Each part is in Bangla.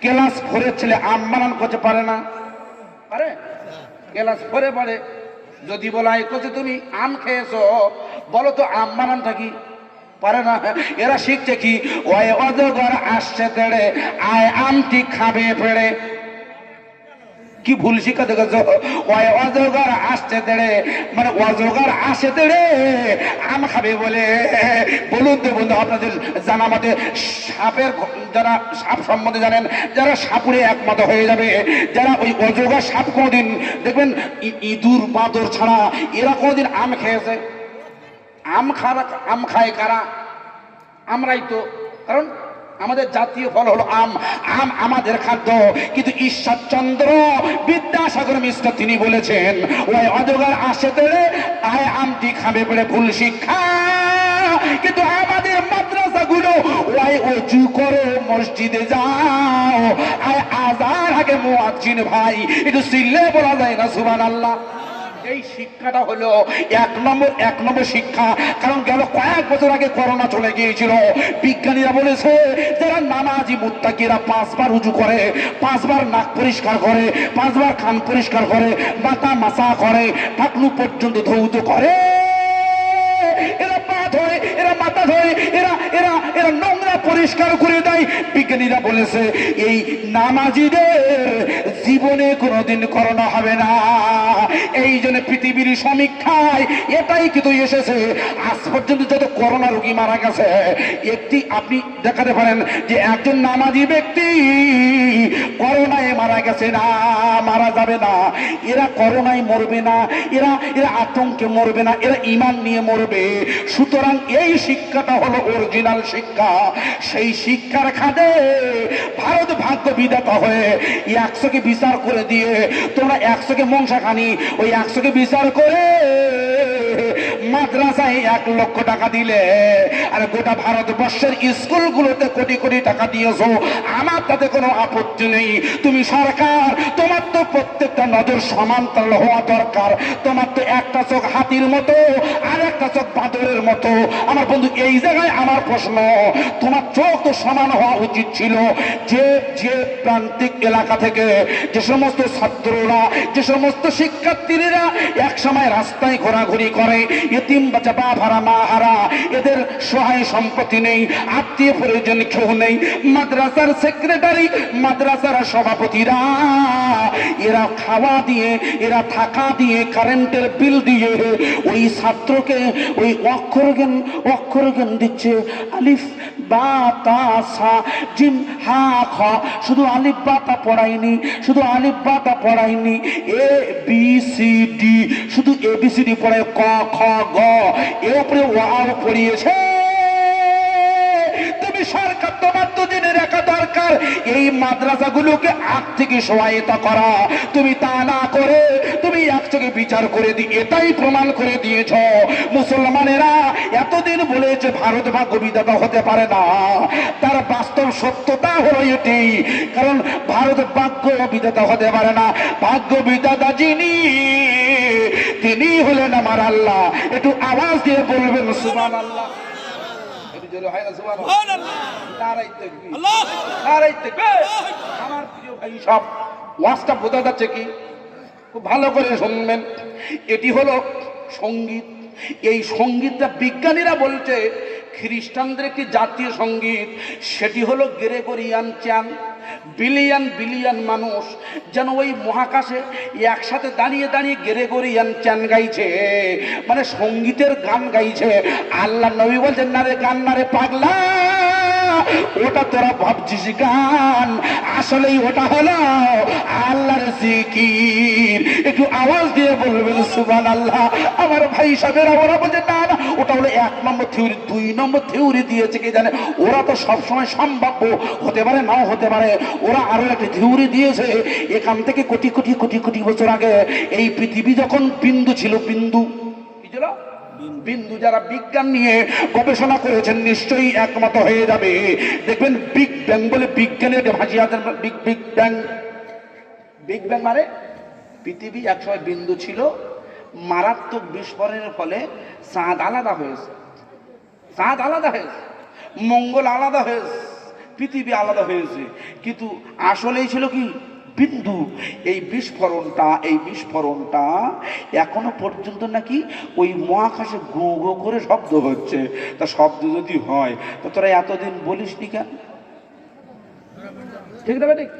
ক্লাস 4-এর ছেলে আম বানান করতে পারে না? পারে? ক্লাস 4-এ পড়ে। যদি বলাই করছে তুমি আম খেয়েছো, বলো তো আম বানানটা কি? পারে না। এরা শিখছে কি? ওই অজগর আসছে তেড়ে, আয় আমটি খাবে পেড়ে। কি ভুল শিক্ষা দেখেছো? ওই অজগর আসছে তেড়ে, মানে অজগর আসে তেড়ে আম খাবে বলে। বলুন তো বন্ধু, আপনাদের জানা মতে সাপের, যারা সাপ সম্বন্ধে জানেন, যারা সাপুরে একমত হয়ে যাবে, যারা ওই অজগর সাপ কোনোদিন দেখবেন ইঁদুর বাঁদর ছাড়া এরা কোনোদিন আম খেয়েছে? আম খায় কারা? আমরাই তো। কারণ আমাদের জাতীয় ফল হলো আম। আম আমাদের খাদ্য। কিন্তু ঈশ্বরচন্দ্র বিদ্যাসাগর মিশ্র তিনি বলেছেন ওই অজগর আসে তেড়ে আয় আমটি খাবে বলে। ভুল শিক্ষা। কিন্তু আমাদের মাদ্রাসাগুলো ওই অজু করো, মসজিদে যাও, আয় আজান আগে মুয়াজ্জিন ভাই একটু সিল্লে বলা যায় না সুবহানাল্লাহ? এই শিক্ষাটা হলো এক নম্বর শিক্ষা। কারণ গেল কয়েক বছর আগে করোনা চলে গিয়েছিল, বিজ্ঞানীরা বলেছে যারা নামাজি মুত্তাকিরা 5 বার উজু করে, 5 বার নাক পরিষ্কার করে, 5 বার কান পরিষ্কার করে, মাথা মাসা করে, টাকনু পর্যন্ত ধৌত করে, এরা পা ধোয়, এরা মাথা ধোয়, এরা এরা এরা নোংরা পরিষ্কার করে দেয়। বিজ্ঞানীরা বলেছে এই নামাজিদের জীবনে কোনোদিন করোনা হবে না। এই জন্য পৃথিবীর সমীক্ষায় এটাই কিন্তু এসেছে, আজ পর্যন্ত যত করোনা রোগী মারা গেছে, একটি আপনি দেখাতে পারেন যে একজন নামাজি ব্যক্তি করোনায় মারা গেছে না, মারা যাবে না। এরা করোনায় মরবে না, এরা এরা আতঙ্কে মরবে না, এরা ঈমান নিয়ে মরবে। সুতরাং এই শিক্ষাটা হলো অরিজিনাল শিক্ষা। সেই শিক্ষার খাদে ভারত ভাগ্য বিধাতা হয়ে 100কে বিচার করে দিয়ে, তোমরা 100কে মংসাখানি, ওই 100কে বিচার করে মাদ্রাসায় 1 লক্ষ টাকা দিলে, আর গোটা ভারতবর্ষের স্কুলগুলোতে কোটি কোটি টাকা দিয়েছো, আমার তাতে কোনো আপত্তি নেই। তুমি সরকার, তোমার তো প্রত্যেকটা নজর সমান্তরাল হওয়া দরকার। তোমার তো একটা চোখ হাতির মতো আর একটা চোখ বাঁদরের মতো। আমার বন্ধু, এই জায়গায় আমার প্রশ্ন, তোমার চোখ তো সমান হওয়া উচিত ছিল। যে যে প্রান্তিক এলাকা থেকে যে সমস্ত ছাত্ররা, যে সমস্ত শিক্ষার্থীরা এক সময় রাস্তায় ঘোরাঘুরি করে, এতিম বাচ্চা, বা ভাড়া মা হারা, এদের সহায় সম্পত্তি নেই, আত্মীয় পরিজন কেউ নেই, মাদ্রাসার সেক্রেটারি, মাদ্রাসার সভাপতিরা, এরা খাওয়া দিয়ে, এরা থাকা দিয়ে, কারেন্টের বিল দিয়ে ওই ছাত্রকে ওই অক্ষর জ্ঞান দিচ্ছে। আলিফ বা তা সা জিম হা খ, শুধু আলিফ বা তা পড়ায়নি, শুধু আলিফ বা তা পড়ায়নি, এ বি সি ডি, শুধু এ বি সি ডি পড়ায়, ক খ গ, এর উপরে ওয়াও পড়িয়েছে। তুমি সরকার, তোমার তো জেনে রাখা দরকার এই মাদ্রাসাগুলোকে আগ থেকে সহায়তা করা। তুমি তা না করে তুমি 100কে বিচার করে দিয়ে এটাই প্রমাণ করে দিয়েছ মুসলমানেরা এতদিন বলেছে ভারত ভাগ্য বিধাতা হতে পারে না, তার বাস্তব সত্যতা হলো এটি। কারণ ভারত ভাগ্য বিধাতা হতে পারে না, ভাগ্য বিধাতা যিনি, তিনি হলেন আমার আল্লাহ। একটু আওয়াজ দিয়ে বলবেন সুবহানাল্লাহ। আমার প্রিয় ভাই, সব ওয়াজটা বোঝা যাচ্ছে কি? খুব ভালো করে শুনবেন। এটি হলো সঙ্গীত। এই সঙ্গীতটা বিজ্ঞানীরা বলছে খ্রিস্টানদের একটি জাতীয় সঙ্গীত, সেটি হলো গ্রেগরিয়ান চ্যান। বিলিয়ন বিলিয়ন মানুষ যেন ওই মহাকাশে একসাথে দাঁড়িয়ে দাঁড়িয়ে গ্রেগরিয়ান চ্যান গাইছে, মানে সঙ্গীতের গান গাইছে। আল্লাহ নবী বলছেন, না রে গান না রে পাগলা, ওটা তোরা ভাবছিস গান, আসলেই ওটা হলো আল্লাহর জিকির। একটু আওয়াজ দিয়ে বলবেন সুবহানাল্লাহ। আমার ভাই সাহেবেরা ওরা বলছে না না, ওটা হলো 1 নম্বর থিওরি। 2 নম্বর থিওরি দিয়েছে কি জানে? ওরা তো সবসময় সম্ভাব্য হতে পারে, নাও হতে পারে। ওরা আরো একটা থিওরি দিয়েছে, এখান থেকে কোটি কোটি কোটি কোটি বছর আগে এই পৃথিবী যখন বিন্দু ছিল, বিন্দু কি ছিল? বিন্দু। যারা বিজ্ঞান নিয়ে গবেষণা করেছেন নিশ্চয়ই একমত হয়ে যাবে। দেখবেন বিগ ব্যাং বলে বিজ্ঞানের ভাষা, big big bang. Big bang মানে পৃথিবী একসময় বিন্দু ছিল, মারাত্মক বিস্ফোরণের ফলে চাঁদ আলাদা হয়েছে, চাঁদ আলাদা হয়েছে, মঙ্গল আলাদা হয়েছে, পৃথিবী আলাদা হয়েছে, কিন্তু আসলেই ছিল কি বিন্দু। এই বিস্ফোরণটা এখনো পর্যন্ত নাকি ওই মহাকাশে গো গো করে শব্দ হচ্ছে। তা শব্দ যদি হয় তো তোরা এতদিন বলিস নি কেন? ঠিক না ঠিক?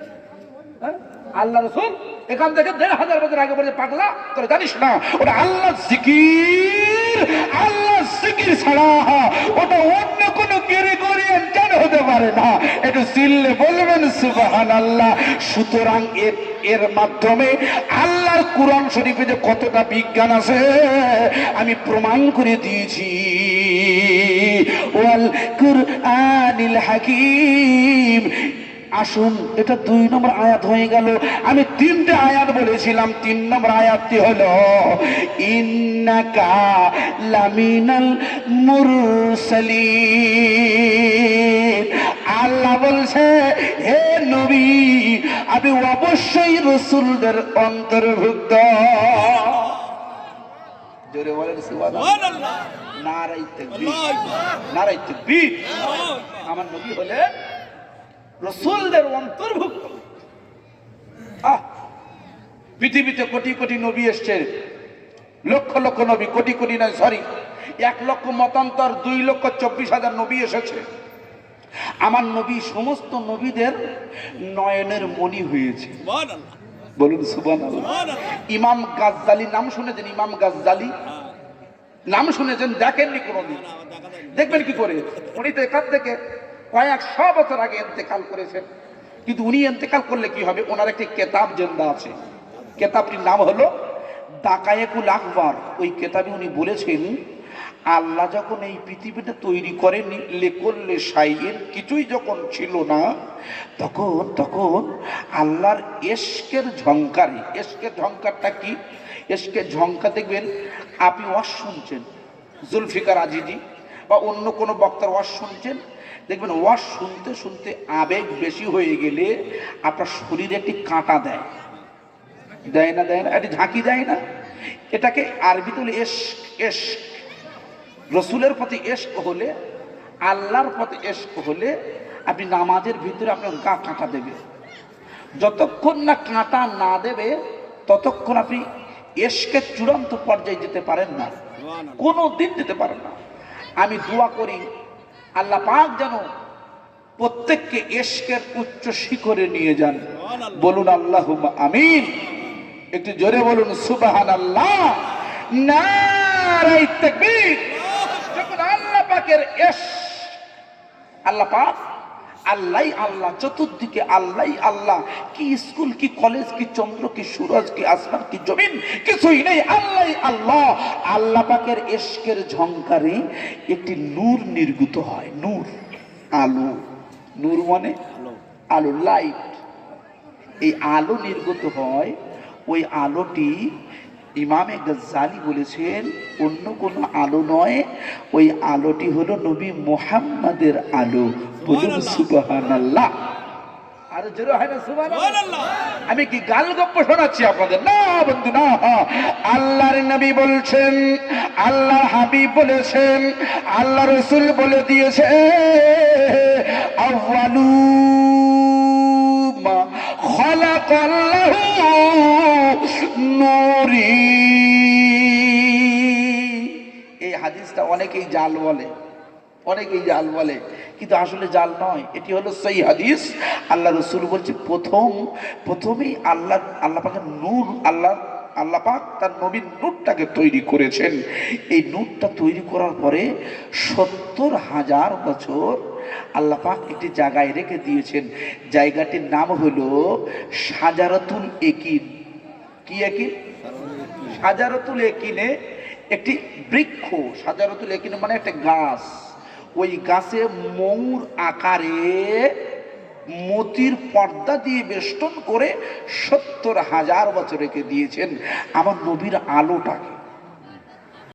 আল্লাহ রসুল এখান থেকে ১,৫০০ বছর আগে বলে, পাগলা তোরা জানিস না ওটা আল্লাহ জিকির ছাড়া ওটা অন্য কোনো গ্রেগরিয়ান গান হতে পারে না। একটু চিল্লে বলবেন সুবহানাল্লাহ। সুতরাং এর মাধ্যমে আল্লাহর কুরআন শরীফে যে কতটা বিজ্ঞান আছে আমি প্রমাণ করে দিয়েছি। ওয়াল কুরআনিল হাকিম। আসুন, এটা ২ নম্বর আয়াত হয়ে গেল। আমি ৩টে আয়াত বলেছিলাম। ৩ নম্বর আয়াতটি হলো ইন্নাকা লামিনাল মুরসালিন। আল্লাহ বলছে, হে নবী, আমি অবশ্যই রাসূলদের অন্তর্ভুক্ত। জোরে বলেন সুবহানাল্লাহ। নারায়ে তাকবীর, নারায়ে তাকবীর। আমার নবী হলেন রাসূলদের অন্তর্ভুক্ত। পৃথিবীতে কোটি কোটি নবী এসছে, লক্ষ লক্ষ নবী, কোটি কোটি নয়, সরি ১ লক্ষ মতান্তর ২,২৪,০০০ নবী এসেছে। আমার নবী সমস্ত নবীদের নয়নের মণি হয়েছে। বলুন সুবহানাল্লাহ। ইমাম গাজ্জালি নাম শুনেছেন? ইমাম গাজ্জালি নাম শুনেছেন? দেখেননি কোনোদিন? দেখবেন কি করে? উনি তো এখান থেকে কয়েকশো বছর আগে ইন্তেকাল করেছেন, কিন্তু উনি ইন্তেকাল করলে কি হবে? ওনার একটি কেতাব জিন্দা আছে। কেতাবটির নাম হলো দাকায়েকুল আকবার। ওই কেতাবে উনি বলেছেন, আল্লাহ যখন এই পৃথিবীটা তৈরি করেনি, লেকল্লে সাইয়ের কিছুই যখন ছিল না, তখন আল্লাহর এশকের ঝংকারে, এশকের ঝংকারটা কি? এশকের ঝংকার দেখবেন, আপনি ওয়াজ শুনছেন, জুলফিকার আজিজি বা অন্য কোনো বক্তার ওয়াজ শুনছেন, দেখবেন ওয়াজ শুনতে শুনতে আবেগ বেশি হয়ে গেলে আপনার শরীরে একটি কাঁটা দেয়, দেয় না? দেয় না? একটি ঝাঁকি দেয় না? এটাকে আরবিতে বলে এশক। এশক রসুলের প্রতি এশক হলে, আল্লাহর প্রতি এশক হলে আপনি নামাজের ভিতরে আপনার গা কাঁটা দেবে। যতক্ষণ না কাঁটা না দেবে ততক্ষণ আপনি এশকের চূড়ান্ত পর্যায়ে যেতে পারেন না, কোনো দিন যেতে পারেন না। আমি দোয়া করি আল্লাহ পাক যেন প্রত্যেককে এশকের উচ্চ শিখরে নিয়ে যান। বলুন আল্লাহুম্মা আমিন। একটু জোরে বলুন সুবহানাল্লাহ। নারায়ে তাকবীর। যখন আল্লাহ পাকের আল্লাহ পাক, আল্লাহই আল্লাহ, চতুর্দিকে আল্লাহই আল্লাহ, কি স্কুল, কি কলেজ, কি চন্দ্র, কি সূরজ, কি আসমান, কি জমিন, কিছুই নেই, আল্লাহই আল্লাহ। আল্লাহ পাকের ইশকের ঝংকারে একটি নূর নির্গত হয়। নূর, আলো। নূর মানে আলো, লাইট। এই আলো নির্গত হয়। ওই আলোটি ইমামে গাজ্জালি বলেছেন অন্য কোনো আলো নয়, ওই আলোটি হলো নবী মুহাম্মাদের আলো। বলুন সুবহানাল্লাহ। আর জোরে হয় না সুবহানাল্লাহ? আমি কি গাল গপ্প শোনাচ্ছি আপনাদের? না বন্ধু, না। আল্লাহর নবী বলছেন, আল্লাহর হাবিব বলেছেন, আল্লাহ রাসূল বলে দিয়েছে, আউয়ালু মা খালাকাল্লাহু নূরি। এই হাদিসটা অনেকেই জাল বলে, অনেকেই জাল বলে, কিন্তু আসলে জাল নয়, এটি হলো সহিহ হাদিস। আল্লাহ রাসূল বলছে, প্রথমেই আল্লাহ পাকের নূর, আল্লাহ পাক তার নবীর নূরটাকে তৈরি করেছেন। এই নূরটা তৈরি করার পরে ৭০,০০০ বছর আল্লাহ পাক একটি জায়গায় রেখে দিয়েছেন। জায়গাটির নাম হলো শাজারাতুল একিন। কি একিন? শাজারাতুল একিনে একটি বৃক্ষ। শাজারাতুল একিন মানে একটা গাছ। ওই গাছে মৌর আকারে মতির পর্দা দিয়ে বেষ্টন করে ৭০,০০০ বছর রেখে দিয়েছেন আমার নবীর আলোটাকে।